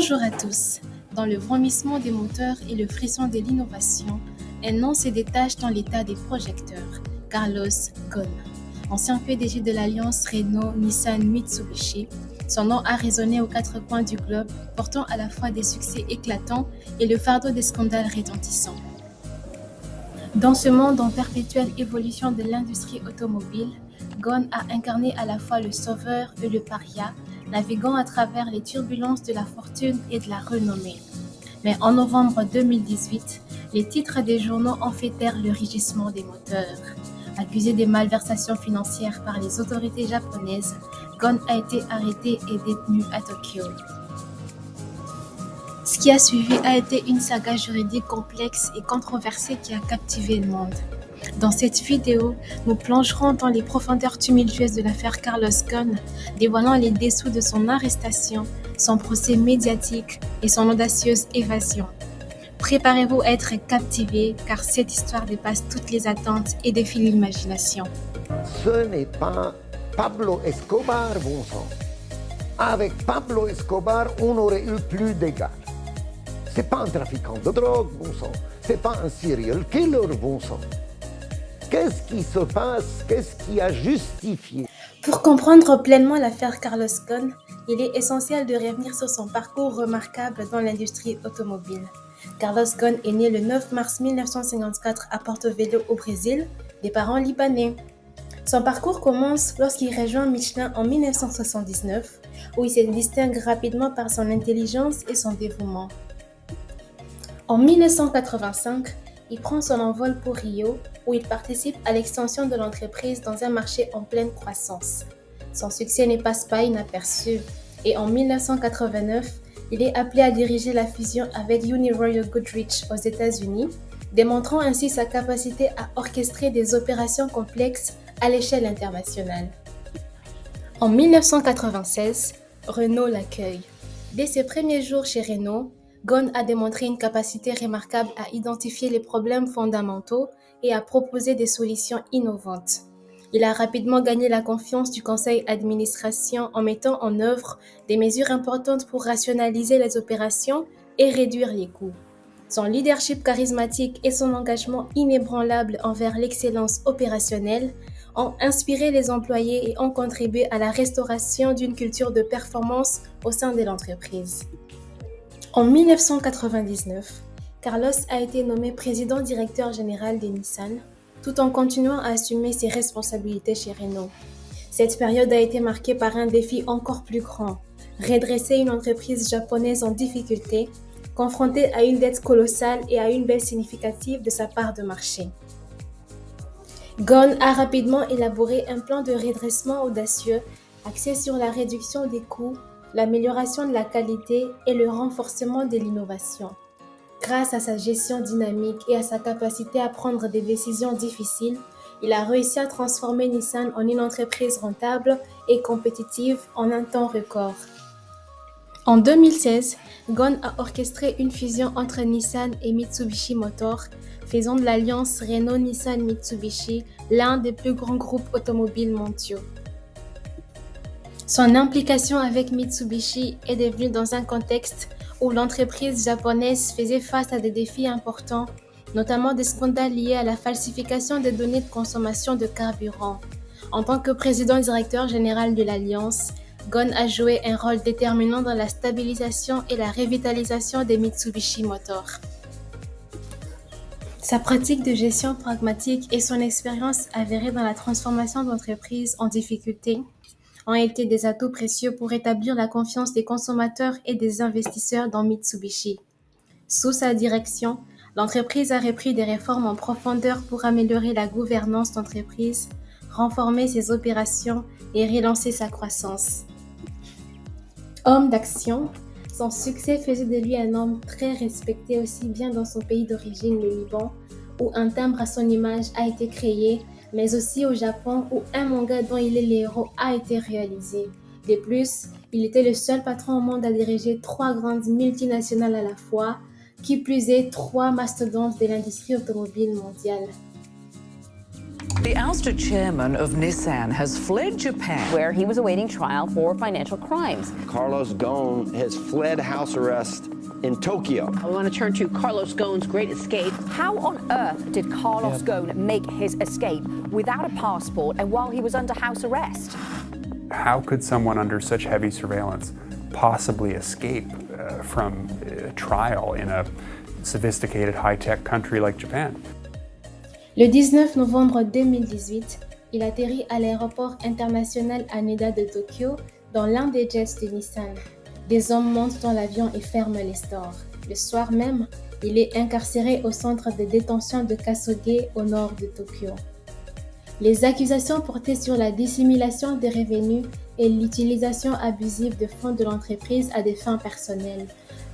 Bonjour à tous. Dans le vromissement des moteurs et le frisson de l'innovation, un nom se détache dans l'état des projecteurs, Carlos Ghosn. Ancien PDG de l'alliance Renault-Nissan-Mitsubishi, son nom a résonné aux quatre coins du globe, portant à la fois des succès éclatants et le fardeau des scandales retentissants. Dans ce monde en perpétuelle évolution de l'industrie automobile, Ghosn a incarné à la fois le sauveur et le paria, naviguant à travers les turbulences de la fortune et de la renommée. Mais en novembre 2018, les titres des journaux ont fait taire le rugissement des moteurs. Accusé de malversations financières par les autorités japonaises, Ghosn a été arrêté et détenu à Tokyo. Ce qui a suivi a été une saga juridique complexe et controversée qui a captivé le monde. Dans cette vidéo, nous plongerons dans les profondeurs tumultueuses de l'affaire Carlos Ghosn, dévoilant les dessous de son arrestation, son procès médiatique et son audacieuse évasion. Préparez-vous à être captivés car cette histoire dépasse toutes les attentes et défie l'imagination. Ce n'est pas Pablo Escobar, bon sang. Avec Pablo Escobar, on aurait eu plus d'égards. C'est pas un trafiquant de drogue, bon sang. C'est pas un serial killer, bon sang. Qu'est-ce qui se passe? Qu'est-ce qui a justifié? Pour comprendre pleinement l'affaire Carlos Ghosn, il est essentiel de revenir sur son parcours remarquable dans l'industrie automobile. Carlos Ghosn est né le 9 mars 1954 à Porto Velho au Brésil, des parents libanais. Son parcours commence lorsqu'il rejoint Michelin en 1979, où il se distingue rapidement par son intelligence et son dévouement. En 1985, il prend son envol pour Rio, où il participe à l'extension de l'entreprise dans un marché en pleine croissance. Son succès ne passe pas inaperçu, et en 1989, il est appelé à diriger la fusion avec Uniroyal Goodrich aux États-Unis, démontrant ainsi sa capacité à orchestrer des opérations complexes à l'échelle internationale. En 1996, Renault l'accueille. Dès ses premiers jours chez Renault, Ghosn a démontré une capacité remarquable à identifier les problèmes fondamentaux et à proposer des solutions innovantes. Il a rapidement gagné la confiance du conseil d'administration en mettant en œuvre des mesures importantes pour rationaliser les opérations et réduire les coûts. Son leadership charismatique et son engagement inébranlable envers l'excellence opérationnelle ont inspiré les employés et ont contribué à la restauration d'une culture de performance au sein de l'entreprise. En 1999, Carlos a été nommé président-directeur général de Nissan, tout en continuant à assumer ses responsabilités chez Renault. Cette période a été marquée par un défi encore plus grand, redresser une entreprise japonaise en difficulté, confrontée à une dette colossale et à une baisse significative de sa part de marché. Ghosn a rapidement élaboré un plan de redressement audacieux axé sur la réduction des coûts, l'amélioration de la qualité et le renforcement de l'innovation. Grâce à sa gestion dynamique et à sa capacité à prendre des décisions difficiles, il a réussi à transformer Nissan en une entreprise rentable et compétitive en un temps record. En 2016, Ghosn a orchestré une fusion entre Nissan et Mitsubishi Motors, faisant de l'alliance Renault-Nissan-Mitsubishi l'un des plus grands groupes automobiles mondiaux. Son implication avec Mitsubishi est devenue dans un contexte où l'entreprise japonaise faisait face à des défis importants, notamment des scandales liés à la falsification des données de consommation de carburant. En tant que président-directeur général de l'Alliance, Ghosn a joué un rôle déterminant dans la stabilisation et la revitalisation des Mitsubishi Motors. Sa pratique de gestion pragmatique et son expérience avérée dans la transformation d'entreprises en difficulté ont été des atouts précieux pour rétablir la confiance des consommateurs et des investisseurs dans Mitsubishi. Sous sa direction, l'entreprise a repris des réformes en profondeur pour améliorer la gouvernance d'entreprise, renforcer ses opérations et relancer sa croissance. Homme d'action, son succès faisait de lui un homme très respecté aussi bien dans son pays d'origine, le Liban, où un timbre à son image a été créé, mais aussi au Japon où un manga dont il est le héros a été réalisé. De plus, il était le seul patron au monde à diriger 3 grandes multinationales à la fois, qui plus est 3 mastodontes de l'industrie automobile mondiale. The ousted chairman of Nissan has fled Japan, where he was awaiting trial for financial crimes. Carlos Ghosn has fled house arrest in Tokyo. I want to turn to Carlos Ghosn's great escape. How on earth did Carlos Ghosn make his escape without a passport and while he was under house arrest? How could someone under such heavy surveillance possibly escape from a trial in a sophisticated, high-tech country like Japan? Le 19 novembre 2018, il atterrit à l'aéroport international Haneda de Tokyo dans l'un des jets de Nissan. Des hommes montent dans l'avion et ferment les stores. Le soir même, il est incarcéré au centre de détention de Kasoge au nord de Tokyo. Les accusations portaient sur la dissimulation des revenus et l'utilisation abusive de fonds de l'entreprise à des fins personnelles,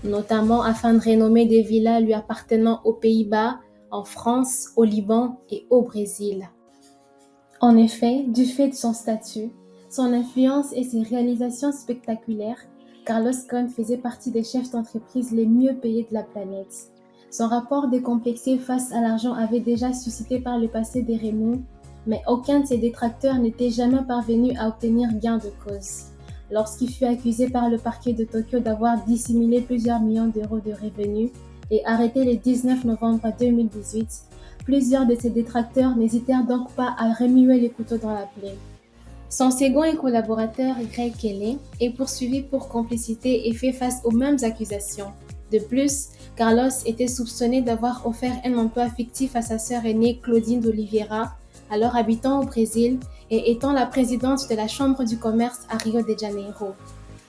notamment afin de rénomer des villas lui appartenant aux Pays-Bas, en France, au Liban et au Brésil. En effet, du fait de son statut, son influence et ses réalisations spectaculaires, Carlos Ghosn faisait partie des chefs d'entreprise les mieux payés de la planète. Son rapport décomplexé face à l'argent avait déjà suscité par le passé des remous, mais aucun de ses détracteurs n'était jamais parvenu à obtenir gain de cause. Lorsqu'il fut accusé par le parquet de Tokyo d'avoir dissimulé plusieurs millions d'euros de revenus et arrêté le 19 novembre 2018, plusieurs de ses détracteurs n'hésitèrent donc pas à remuer les couteaux dans la plaie. Son second et collaborateur, Greg Kelly, est poursuivi pour complicité et fait face aux mêmes accusations. De plus, Carlos était soupçonné d'avoir offert un emploi fictif à sa sœur aînée Claudine d'Oliveira, alors habitant au Brésil et étant la présidente de la Chambre du commerce à Rio de Janeiro.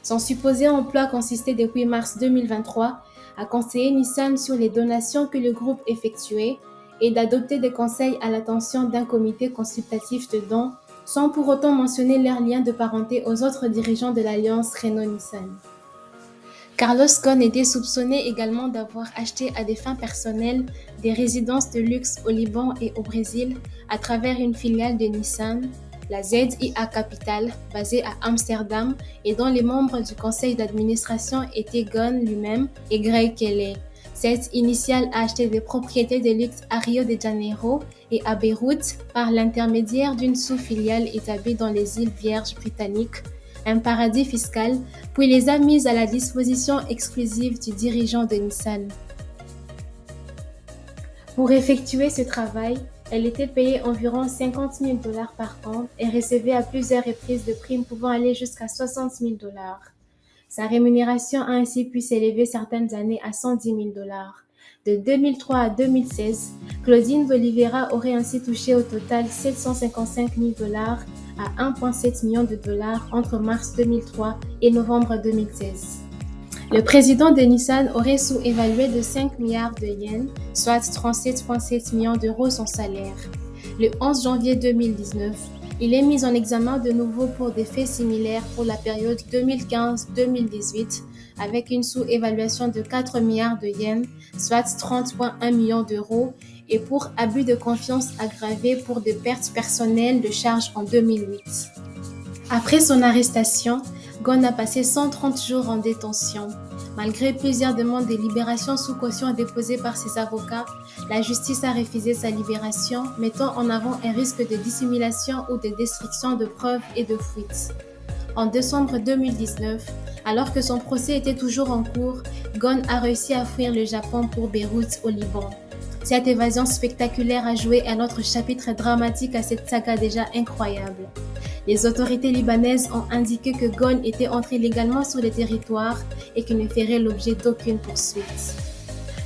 Son supposé emploi consistait depuis mars 2023 à conseiller Nissan sur les donations que le groupe effectuait et d'adopter des conseils à l'attention d'un comité consultatif de dons, sans pour autant mentionner leur lien de parenté aux autres dirigeants de l'alliance Renault-Nissan. Carlos Ghosn était soupçonné également d'avoir acheté à des fins personnelles des résidences de luxe au Liban et au Brésil à travers une filiale de Nissan, la ZIA Capital, basée à Amsterdam et dont les membres du conseil d'administration étaient Ghosn lui-même et Greg Kelly. Cette initiale a acheté des propriétés de luxe à Rio de Janeiro et à Beyrouth par l'intermédiaire d'une sous-filiale établie dans les îles Vierges britanniques, un paradis fiscal, puis les a mises à la disposition exclusive du dirigeant de Nissan. Pour effectuer ce travail, elle était payée environ 50 000 $ par an et recevait à plusieurs reprises de primes pouvant aller jusqu'à 60 000 $. Sa rémunération a ainsi pu s'élever certaines années à 110 000 $. De 2003 à 2016, Claudine d'Oliveira aurait ainsi touché au total 755 000 $ à 1,7 million de dollars entre mars 2003 et novembre 2016. Le président de Nissan aurait sous-évalué de 5 milliards de yens, soit 37,7 millions d'euros son salaire. Le 11 janvier 2019, il est mis en examen de nouveau pour des faits similaires pour la période 2015-2018 avec une sous-évaluation de 4 milliards de yens, soit 30,1 millions d'euros, et pour abus de confiance aggravé pour des pertes personnelles de charges en 2008. Après son arrestation, Ghosn a passé 130 jours en détention. Malgré plusieurs demandes de libération sous caution déposées par ses avocats, la justice a refusé sa libération, mettant en avant un risque de dissimulation ou de destruction de preuves et de fuite. En décembre 2019, alors que son procès était toujours en cours, Ghosn a réussi à fuir le Japon pour Beyrouth au Liban. Cette évasion spectaculaire a joué un autre chapitre dramatique à cette saga déjà incroyable. Les autorités libanaises ont indiqué que Ghosn était entré légalement sur le territoire et qu'il ne ferait l'objet d'aucune poursuite.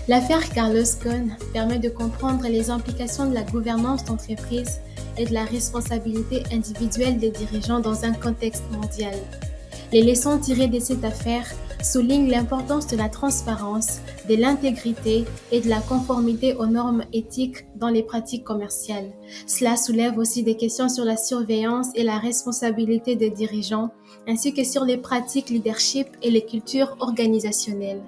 L'affaire Carlos Ghosn permet de comprendre les implications de la gouvernance d'entreprise et de la responsabilité individuelle des dirigeants dans un contexte mondial. Les leçons tirées de cette affaire soulignent l'importance de la transparence, de l'intégrité et de la conformité aux normes éthiques dans les pratiques commerciales. Cela soulève aussi des questions sur la surveillance et la responsabilité des dirigeants, ainsi que sur les pratiques leadership et les cultures organisationnelles.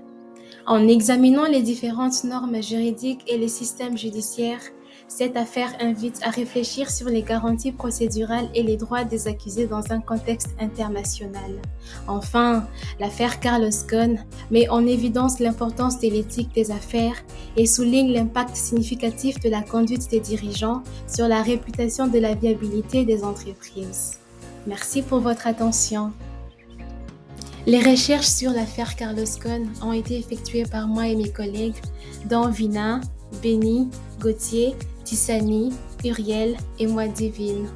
En examinant les différentes normes juridiques et les systèmes judiciaires, Cette affaire invite à réfléchir sur les garanties procédurales et les droits des accusés dans un contexte international. Enfin, l'affaire Carlos Ghosn met en évidence l'importance de l'éthique des affaires et souligne l'impact significatif de la conduite des dirigeants sur la réputation de la viabilité des entreprises. Merci pour votre attention. Les recherches sur l'affaire Carlos Ghosn ont été effectuées par moi et mes collègues, dont Vina, Benny, Gauthier, Tissani, Uriel et moi Divine.